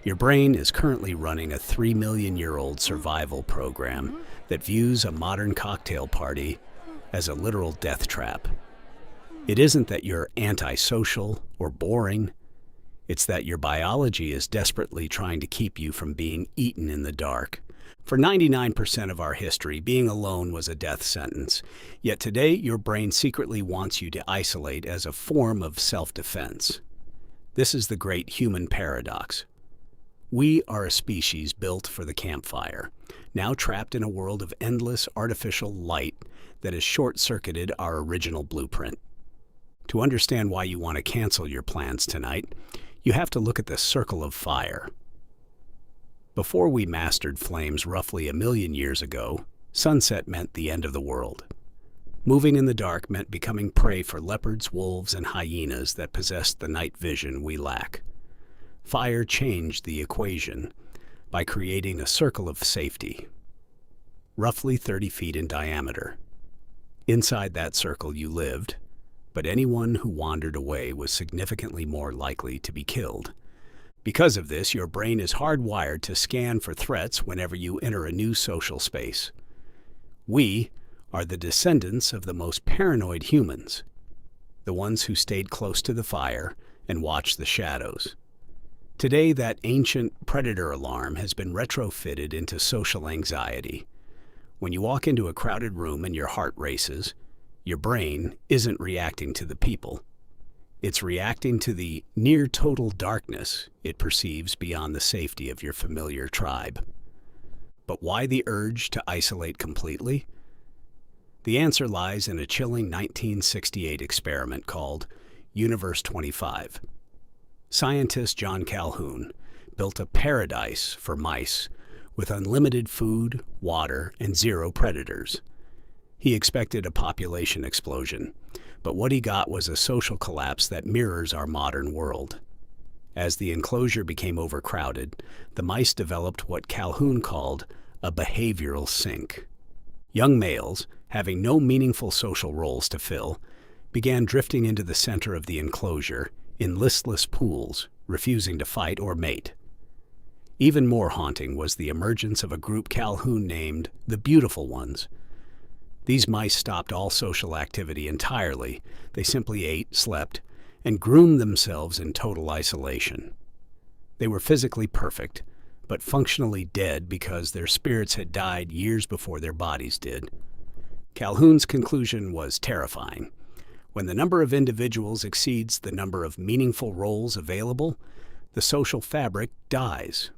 Your brain is currently running a 3 million-year-old survival program that views a modern cocktail party as a literal death trap. It isn't that you're antisocial or boring. It's that your biology is desperately trying to keep you from being eaten in the dark. For 99% of our history, being alone was a death sentence. Yet today, your brain secretly wants you to isolate as a form of self-defense. This is the great human paradox. We are a species built for the campfire, now trapped in a world of endless artificial light that has short-circuited our original blueprint. To understand why you want to cancel your plans tonight, you have to look at the circle of fire. Before we mastered flames roughly 1 million years ago, sunset meant the end of the world. Moving in the dark meant becoming prey for leopards, wolves, and hyenas that possessed the night vision we lack. Fire changed the equation by creating a circle of safety, roughly 30 feet in diameter. Inside that circle you lived, but anyone who wandered away was significantly more likely to be killed. Because of this, your brain is hardwired to scan for threats whenever you enter a new social space. We are the descendants of the most paranoid humans, the ones who stayed close to the fire and watched the shadows. Today, that ancient predator alarm has been retrofitted into social anxiety. When you walk into a crowded room and your heart races, your brain isn't reacting to the people. It's reacting to the near-total darkness it perceives beyond the safety of your familiar tribe. But why the urge to isolate completely? The answer lies in a chilling 1968 experiment called Universe 25. Scientist John Calhoun built a paradise for mice with unlimited food, water, and zero predators. He expected a population explosion, but what he got was a social collapse that mirrors our modern world. As the enclosure became overcrowded, the mice developed what Calhoun called a behavioral sink. Young males, having no meaningful social roles to fill, began drifting into the center of the enclosure in listless pools, refusing to fight or mate. Even more haunting was the emergence of a group Calhoun named the Beautiful Ones. These mice stopped all social activity entirely. They simply ate, slept, and groomed themselves in total isolation. They were physically perfect, but functionally dead because their spirits had died years before their bodies did. Calhoun's conclusion was terrifying. When the number of individuals exceeds the number of meaningful roles available, the social fabric dies.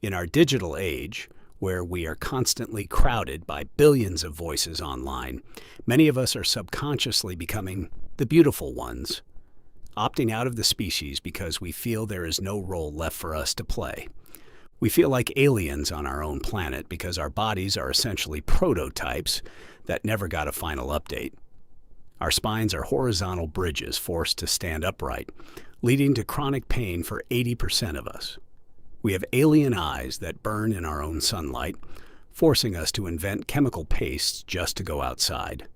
In our digital age, where we are constantly crowded by billions of voices online, many of us are subconsciously becoming the beautiful ones, opting out of the species because we feel there is no role left for us to play. We feel like aliens on our own planet because our bodies are essentially prototypes that never got a final update. Our spines are horizontal bridges forced to stand upright, leading to chronic pain for 80% of us. We have alien eyes that burn in our own sunlight, forcing us to invent chemical pastes just to go outside.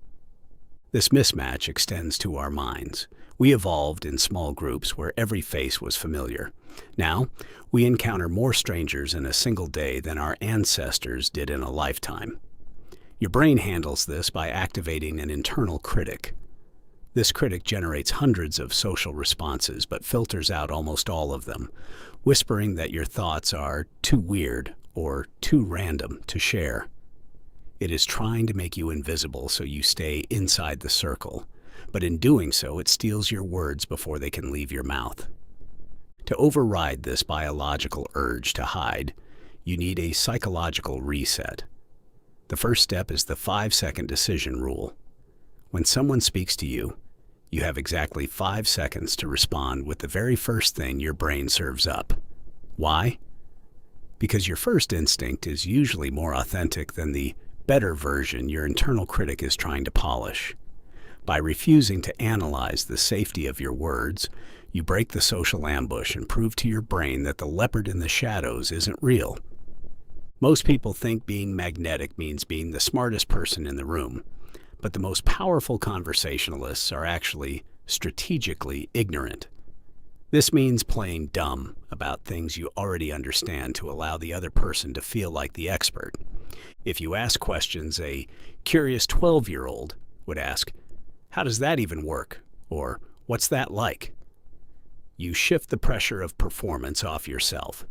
This mismatch extends to our minds. We evolved in small groups where every face was familiar. Now, we encounter more strangers in a single day than our ancestors did in a lifetime. Your brain handles this by activating an internal critic. This critic generates hundreds of social responses but filters out almost all of them, whispering that your thoughts are too weird or too random to share. It is trying to make you invisible so you stay inside the circle, but in doing so, it steals your words before they can leave your mouth. To override this biological urge to hide, you need a psychological reset. The first step is the 5-second decision rule. When someone speaks to you, you have exactly 5 seconds to respond with the very first thing your brain serves up. Why? Because your first instinct is usually more authentic than the better version your internal critic is trying to polish. By refusing to analyze the safety of your words, you break the social ambush and prove to your brain that the leopard in the shadows isn't real. Most people think being magnetic means being the smartest person in the room, but the most powerful conversationalists are actually strategically ignorant. This means playing dumb about things you already understand to allow the other person to feel like the expert. If you ask questions a curious 12-year-old would ask, "How does that even work?" Or, "What's that like?" You shift the pressure of performance off yourself.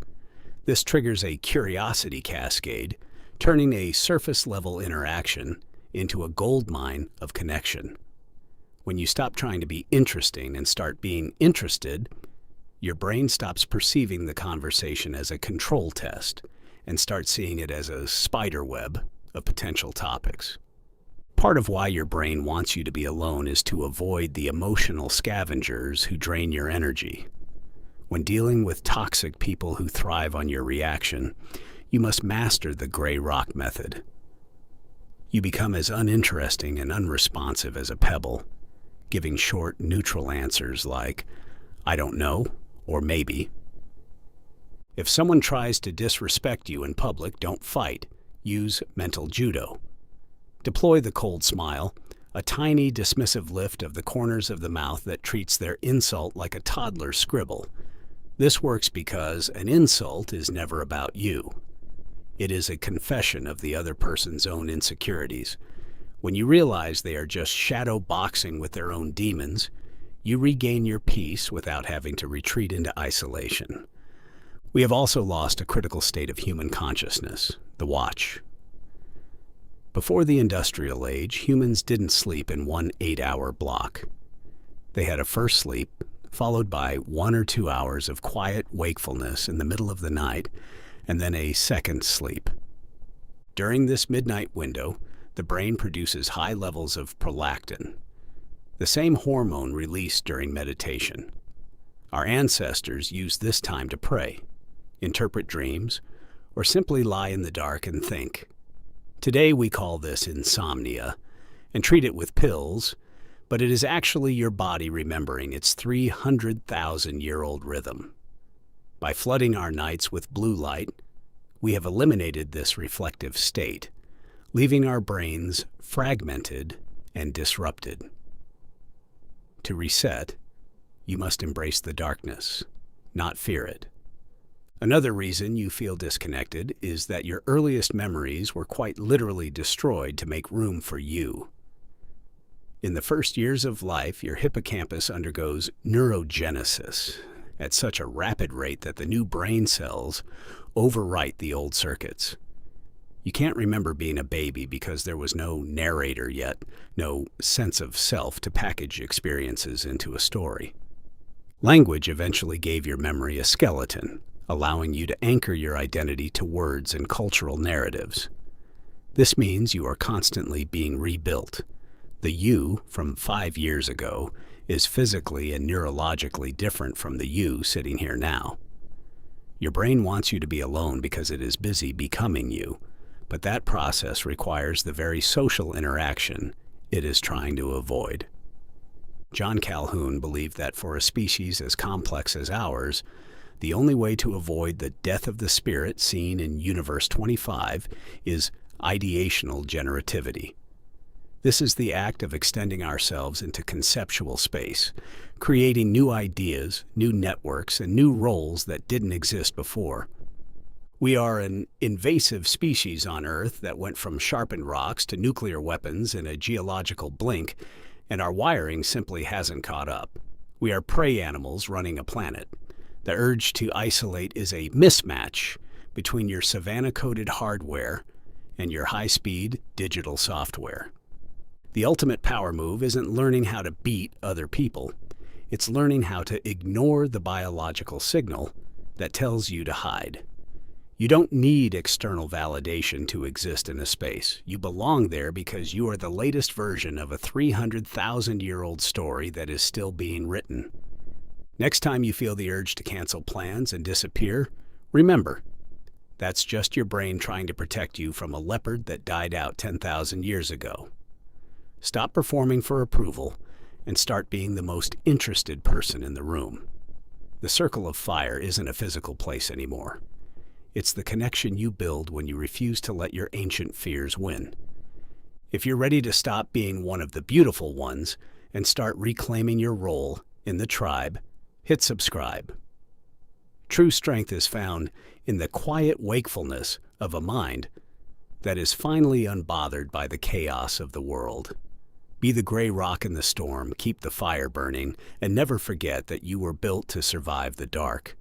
This triggers a curiosity cascade, turning a surface-level interaction into a goldmine of connection. When you stop trying to be interesting and start being interested, your brain stops perceiving the conversation as a control test and starts seeing it as a spider web of potential topics. Part of why your brain wants you to be alone is to avoid the emotional scavengers who drain your energy. When dealing with toxic people who thrive on your reaction, you must master the gray rock method. You become as uninteresting and unresponsive as a pebble, giving short, neutral answers like, "I don't know," or "maybe." If someone tries to disrespect you in public, don't fight. Use mental judo. Deploy the cold smile, a tiny dismissive lift of the corners of the mouth that treats their insult like a toddler's scribble. This works because an insult is never about you. It is a confession of the other person's own insecurities. When you realize they are just shadow boxing with their own demons, you regain your peace without having to retreat into isolation. We have also lost a critical state of human consciousness, the watch. Before the industrial age, humans didn't sleep in one 8-hour block. They had a first sleep, followed by 1 or 2 hours of quiet wakefulness in the middle of the night, and then a second sleep. During this midnight window, the brain produces high levels of prolactin, the same hormone released during meditation. Our ancestors used this time to pray, interpret dreams, or simply lie in the dark and think. Today we call this insomnia and treat it with pills, but it is actually your body remembering its 300,000-year-old rhythm. By flooding our nights with blue light, we have eliminated this reflective state, leaving our brains fragmented and disrupted. To reset, you must embrace the darkness, not fear it. Another reason you feel disconnected is that your earliest memories were quite literally destroyed to make room for you. In the first years of life, your hippocampus undergoes neurogenesis at such a rapid rate that the new brain cells overwrite the old circuits. You can't remember being a baby because there was no narrator yet, no sense of self to package experiences into a story. Language eventually gave your memory a skeleton, allowing you to anchor your identity to words and cultural narratives. This means you are constantly being rebuilt. The you from 5 years ago is physically and neurologically different from the you sitting here now. Your brain wants you to be alone because it is busy becoming you, but that process requires the very social interaction it is trying to avoid. John Calhoun believed that for a species as complex as ours, the only way to avoid the death of the spirit seen in Universe 25 is ideational generativity. This is the act of extending ourselves into conceptual space, creating new ideas, new networks, and new roles that didn't exist before. We are an invasive species on Earth that went from sharpened rocks to nuclear weapons in a geological blink, and our wiring simply hasn't caught up. We are prey animals running a planet. The urge to isolate is a mismatch between your savanna-coded hardware and your high-speed digital software. The ultimate power move isn't learning how to beat other people. It's learning how to ignore the biological signal that tells you to hide. You don't need external validation to exist in a space. You belong there because you are the latest version of a 300,000-year-old story that is still being written. Next time you feel the urge to cancel plans and disappear, remember, that's just your brain trying to protect you from a leopard that died out 10,000 years ago. Stop performing for approval and start being the most interested person in the room. The circle of fire isn't a physical place anymore. It's the connection you build when you refuse to let your ancient fears win. If you're ready to stop being one of the beautiful ones and start reclaiming your role in the tribe, hit subscribe. True strength is found in the quiet wakefulness of a mind that is finally unbothered by the chaos of the world. Be the gray rock in the storm, keep the fire burning, and never forget that you were built to survive the dark.